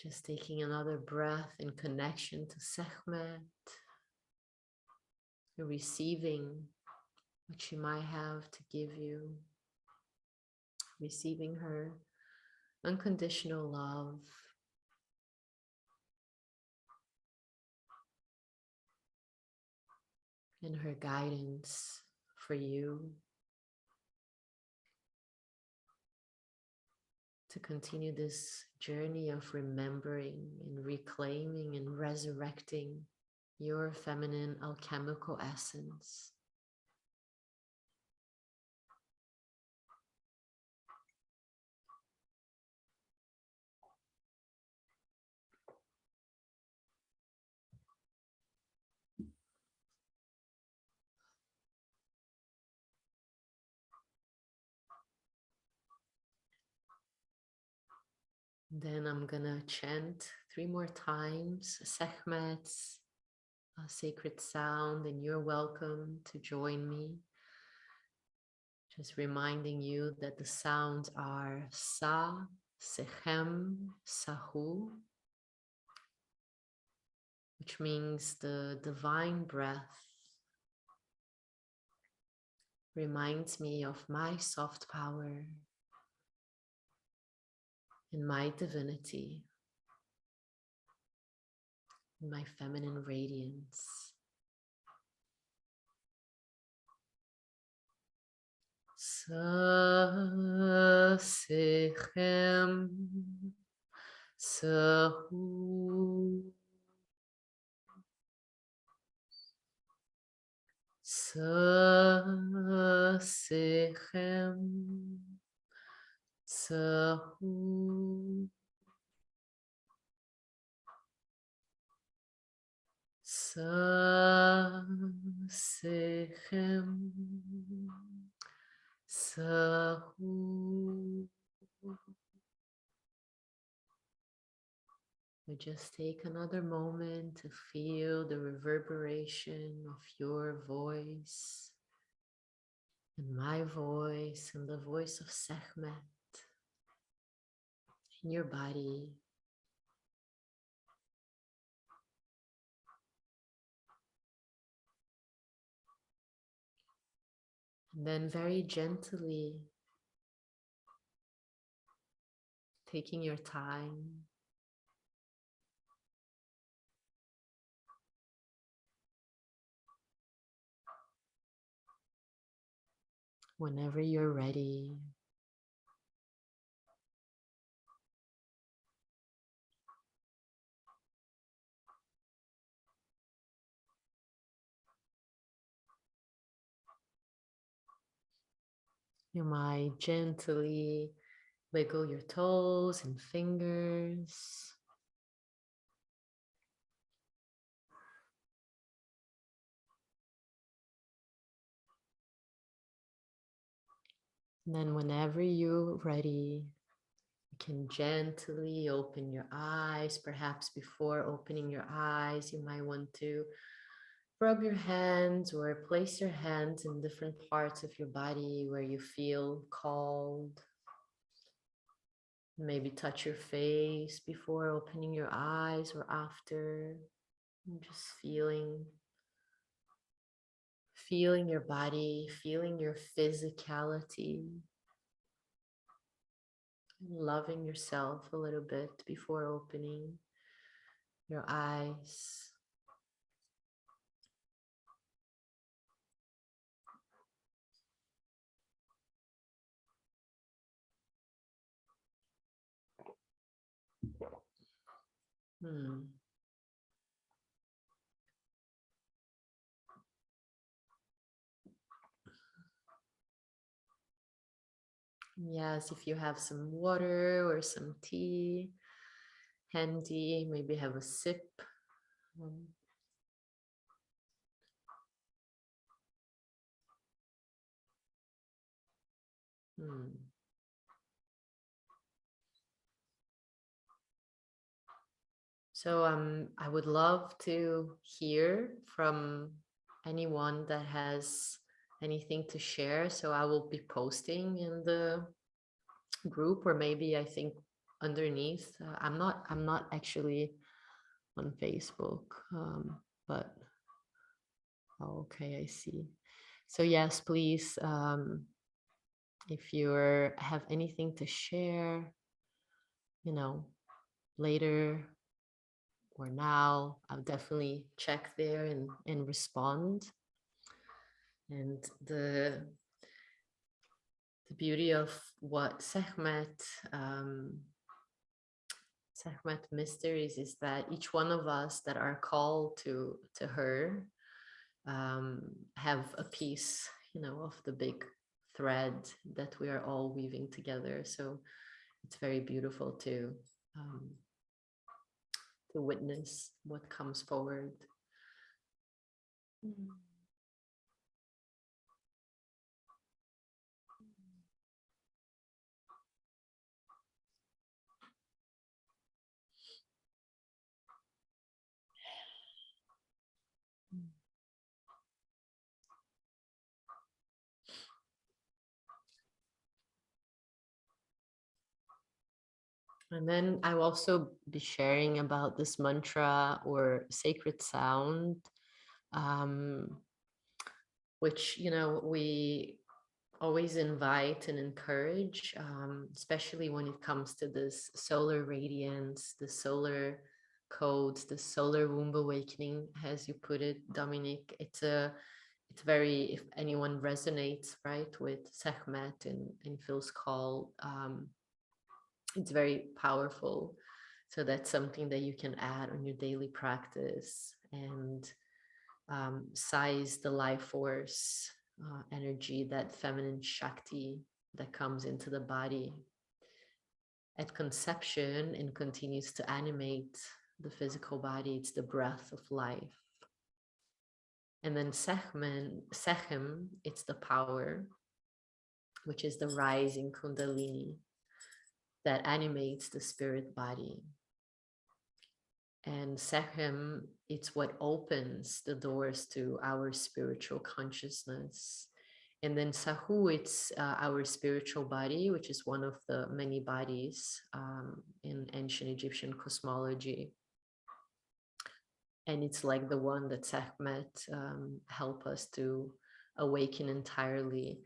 Just taking another breath in connection to Sekhmet, receiving what she might have to give you, receiving her unconditional love, and her guidance for you to continue this journey of remembering and reclaiming and resurrecting your feminine alchemical essence. Then I'm gonna chant 3 more times Sekhmet's sacred sound, and you're welcome to join me. Just reminding you that the sounds are Sa, Sechem, Sahu, which means the divine breath reminds me of my soft power and my divinity, and my feminine radiance. Sa, Sechem, Sahu, Sa, Sechem, Sahu, Sa, Sechem, Sahu. We just take another moment to feel the reverberation of your voice and my voice and the voice of Sekhmet in your body. And then very gently, taking your time, whenever you're ready, you might gently wiggle your toes and fingers. And then whenever you're ready, you can gently open your eyes. Perhaps before opening your eyes, you might want to rub your hands or place your hands in different parts of your body where you feel called. Maybe touch your face before opening your eyes or after. And just feeling your body, feeling your physicality, loving yourself a little bit before opening your eyes. Yes, if you have some water or some tea handy, maybe have a sip. Um, hmm. So I would love to hear from anyone that has anything to share. So I will be posting in the group, or maybe I think underneath. I'm not actually on Facebook, but oh, okay, I see. So yes, please, if you have anything to share, later or now, I'll definitely check there and respond. And the beauty of what Sekhmet mysteries is that each one of us that are called to her have a piece, of the big thread that we are all weaving together. So it's very beautiful to witness what comes forward. And then I'll also be sharing about this mantra or sacred sound, which, we always invite and encourage, especially when it comes to this solar radiance, the solar codes, the solar womb awakening, as you put it, Dominique. It's very, if anyone resonates, right, with Sekhmet and feels called, it's very powerful. So that's something that you can add on your daily practice and size the life force energy, that feminine Shakti that comes into the body at conception and continues to animate the physical body. It's the breath of life. And then Sechem, it's the power, which is the rising Kundalini that animates the spirit body. And Sechem, it's what opens the doors to our spiritual consciousness. And then Sahu, it's our spiritual body, which is one of the many bodies in ancient Egyptian cosmology. And it's like the one that Sekhmet help us to awaken entirely.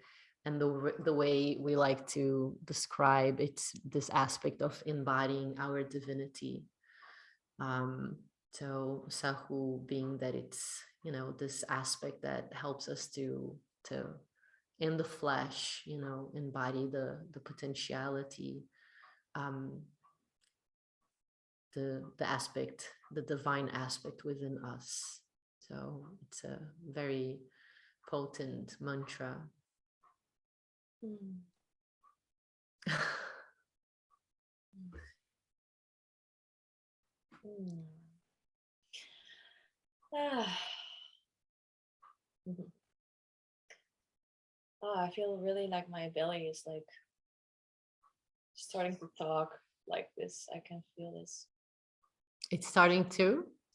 And the way we like to describe it's this aspect of embodying our divinity. So Sahu being that it's, this aspect that helps us to in the flesh, embody the potentiality, the aspect, the divine aspect within us. So it's a very potent mantra. Oh, I feel really like my belly is like starting to talk like this. I can feel this. It's starting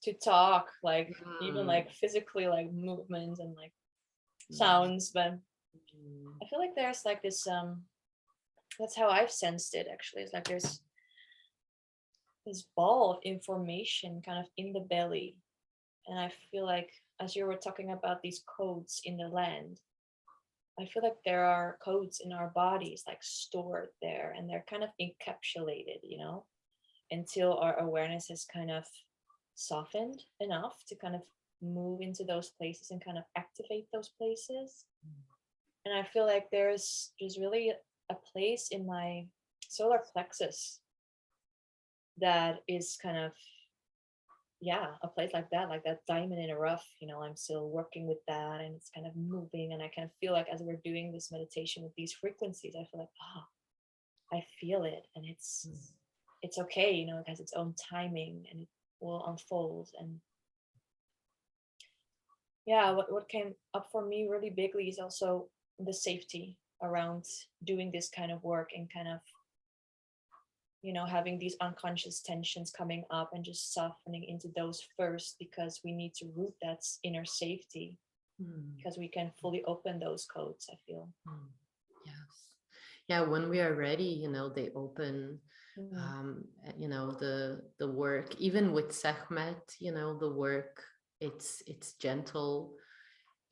To talk, like even Mm, like physically, like movements and like mm, sounds. But mm, I feel like there's like this that's how I've sensed it actually. It's like there's this ball of information kind of in the belly. And I feel like as you were talking about these codes in the land, I feel like there are codes in our bodies like stored there and they're kind of encapsulated, until our awareness has kind of softened enough to kind of move into those places and kind of activate those places. And I feel like there's really a place in my solar plexus that is kind of, yeah, a place like that diamond in a rough. I'm still working with that and it's kind of moving, and I kind of feel like as we're doing this meditation with these frequencies, I feel like, I feel it, and it's okay, it has its own timing and it will unfold. And yeah, what came up for me really bigly is also the safety around doing this kind of work, and kind of having these unconscious tensions coming up and just softening into those first, because we need to root that inner safety, mm, because we can fully open those codes, I feel. mm. Yes. Yeah, when we are ready, they open. Mm-hmm. The work, even with Sekhmet, the work, it's gentle,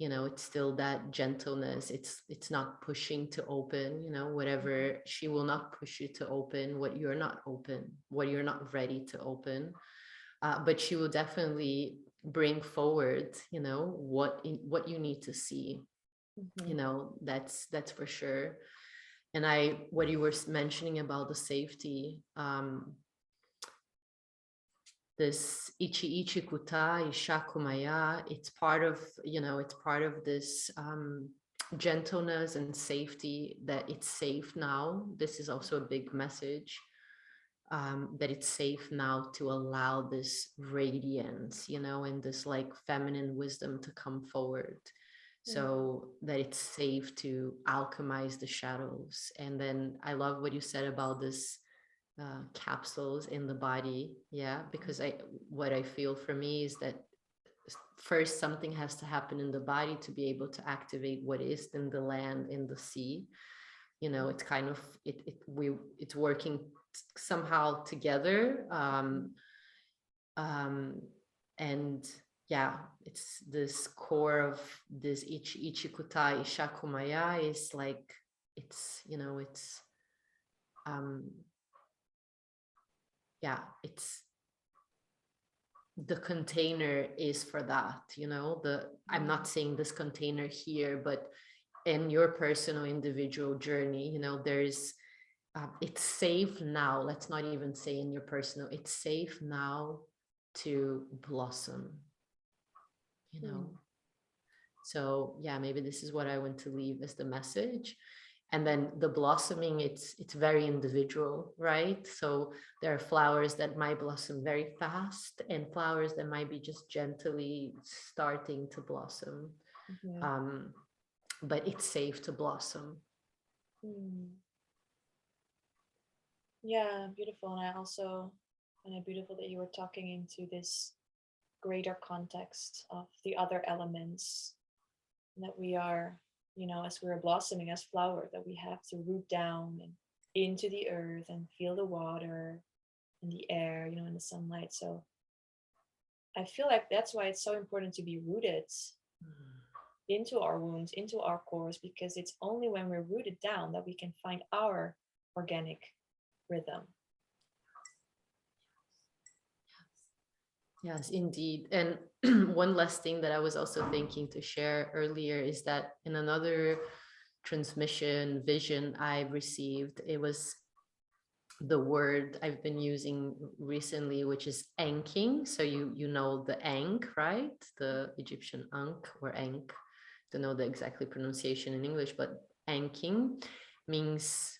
it's still that gentleness. It's not pushing to open, whatever. She will not push you to open what you're not open, what you're not ready to open. But she will definitely bring forward, what you need to see. Mm-hmm. That's for sure. And what you were mentioning about the safety, this ichi ichi kuta isha kumaya, it's part of this gentleness and safety, that it's safe now. This is also a big message, that it's safe now to allow this radiance, and this like feminine wisdom to come forward, so that it's safe to alchemize the shadows. And then I love what you said about this capsules in the body. Yeah, because what I feel for me is that first something has to happen in the body to be able to activate what is in the land, in the sea. It's kind of it's working somehow together. And yeah, it's this core of this ichikutai ishakumaya is like, it's yeah, it's the container is for that, I'm not saying this container here, but in your personal individual journey, there's it's safe now. Let's not even say in your personal, it's safe now to blossom, so yeah, maybe this is what I want to leave as the message. And then the blossoming, it's very individual, right? So there are flowers that might blossom very fast and flowers that might be just gently starting to blossom. Mm-hmm. But it's safe to blossom. Yeah, beautiful. And I also find it beautiful that you were talking into this greater context of the other elements, that we are, as we're blossoming as flower, that we have to root down and into the earth and feel the water and the air, and the sunlight. So I feel like that's why it's so important to be rooted into our wounds, into our cores, because it's only when we're rooted down that we can find our organic rhythm. Yes, indeed. And one last thing that I was also thinking to share earlier is that in another transmission vision I received, it was the word I've been using recently, which is anking. So you know the ankh, right? The Egyptian ankh or ankh. Don't know the exactly pronunciation in English, but anking means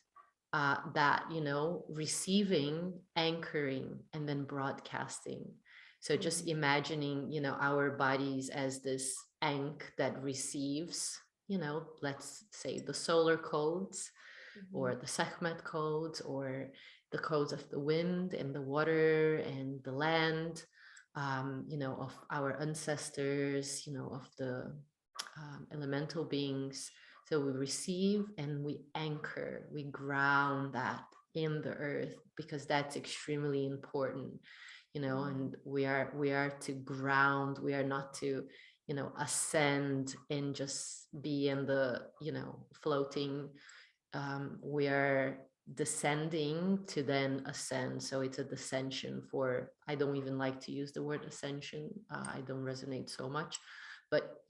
that, receiving, anchoring, and then broadcasting. So just imagining, our bodies as this ankh that receives, let's say the solar codes, Mhm. or the Sekhmet codes, or the codes of the wind and the water and the land, of our ancestors, of the elemental beings. So we receive and we anchor, we ground that in the earth, because that's extremely important, and we are to ground. We are not to, ascend and just be in the, floating. We are descending to then ascend. So it's a descension. For, I don't even like to use the word ascension. I don't resonate so much, but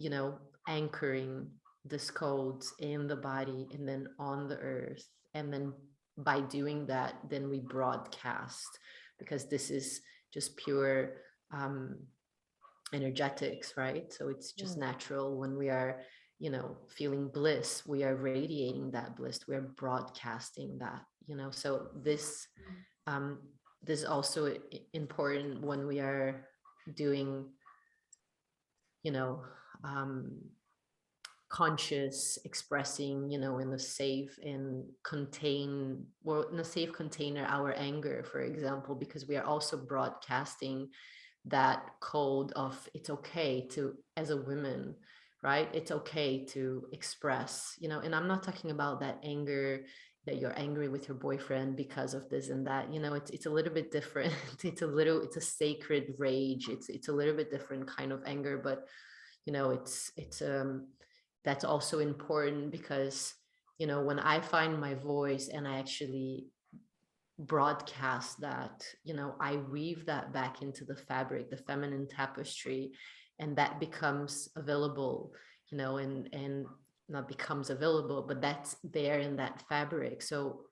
anchoring this codes in the body and then on the earth. And then by doing that, then we broadcast, because this is just pure energetics, right? So it's just natural. When we are, feeling bliss, we are radiating that bliss, we're broadcasting that, so um this is also important when we are doing, you know um conscious expressing, in a safe and contain, or in a safe container, our anger, for example, because we are also broadcasting that code of, it's okay to, as a woman, right? It's okay to express, and I'm not talking about that anger, that you're angry with your boyfriend because of this and that, it's a little bit different. It's a sacred rage. It's a little bit different kind of anger, but it's that's also important, because when I find my voice and I actually broadcast that, I weave that back into the fabric, the feminine tapestry, and that becomes available, and not becomes available, but that's there in that fabric. So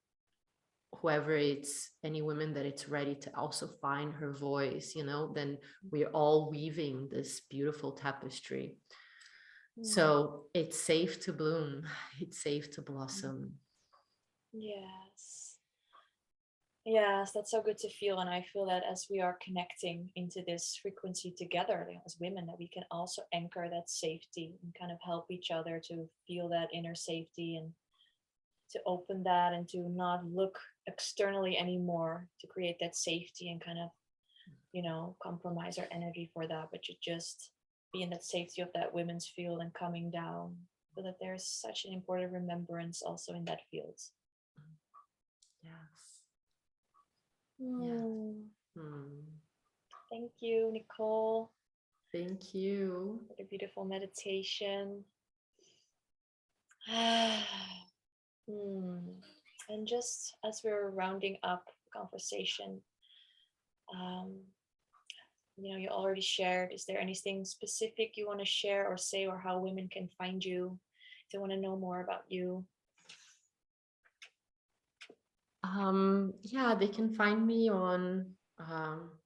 whoever, it's any woman that it's ready to also find her voice, then we're all weaving this beautiful tapestry. So it's safe to bloom, it's safe to blossom. Yes. Yes, that's so good to feel. And I feel that as we are connecting into this frequency together, like, as women, that we can also anchor that safety and kind of help each other to feel that inner safety, and to open that, and to not look externally anymore to create that safety and kind of, compromise our energy for that, but to just be in that safety of that women's field and coming down, so that there's such an important remembrance also in that field. Yes. Thank you, Nicole. Thank you for the beautiful meditation. And just as we're rounding up the conversation, you already shared. Is there anything specific you want to share or say, or how women can find you if they want to know more about you? Yeah, they can find me on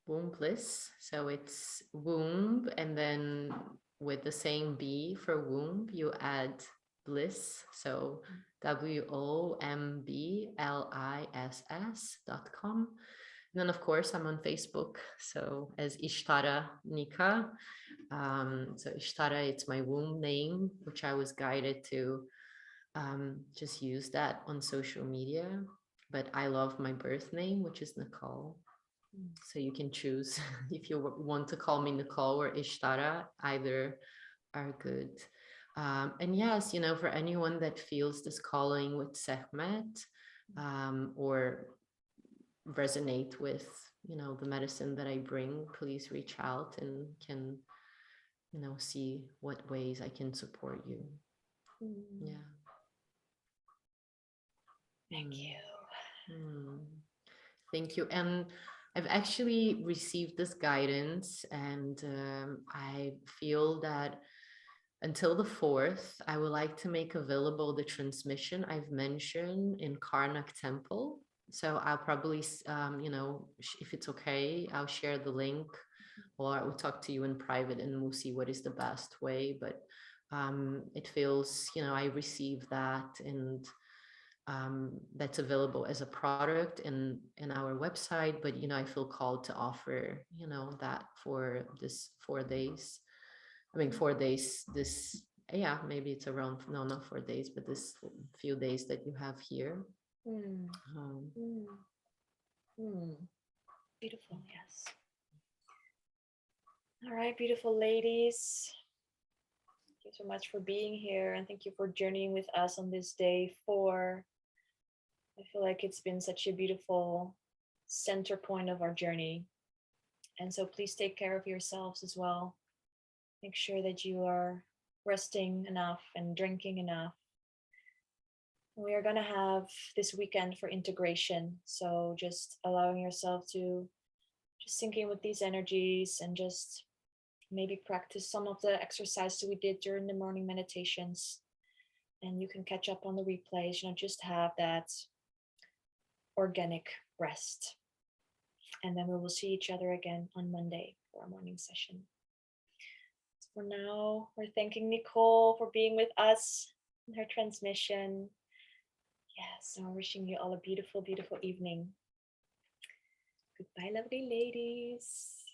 Womb Bliss. So it's womb, and then with the same B for womb, you add bliss. So WOMBLISS.com. And then, of course, I'm on Facebook. So as Ishtara Nika. So Ishtara, it's my womb name, which I was guided to just use that on social media. But I love my birth name, which is Nicole. So you can choose if you want to call me Nicole or Ishtara, either are good. And yes, for anyone that feels this calling with Sekhmet, or resonate with, the medicine that I bring, please reach out and can, see what ways I can support you. Yeah. Thank you. Thank you. And I've actually received this guidance, and I feel that until the 4th, I would like to make available the transmission I've mentioned in Karnak Temple. So I'll probably, if it's okay, I'll share the link, or I will talk to you in private and we'll see what is the best way. But it feels, I received that, and that's available as a product in our website. But I feel called to offer, that for this 4 days. I mean, 4 days, this yeah, maybe it's around, no, not 4 days, but this few days that you have here. Mm. Mm. Mm. Beautiful, yes. All right, beautiful ladies. Thank you so much for being here, and thank you for journeying with us on this day 4. I feel like it's been such a beautiful center point of our journey. And so please take care of yourselves as well. Make sure that you are resting enough and drinking enough. We are going to have this weekend for integration. So just allowing yourself to just sink in with these energies and just maybe practice some of the exercises we did during the morning meditations. And you can catch up on the replays, just have that organic rest. And then we will see each other again on Monday for our morning session. So for now, we're thanking Nicole for being with us in her transmission. Yes, and we're wishing you all a beautiful, beautiful evening. Goodbye, lovely ladies.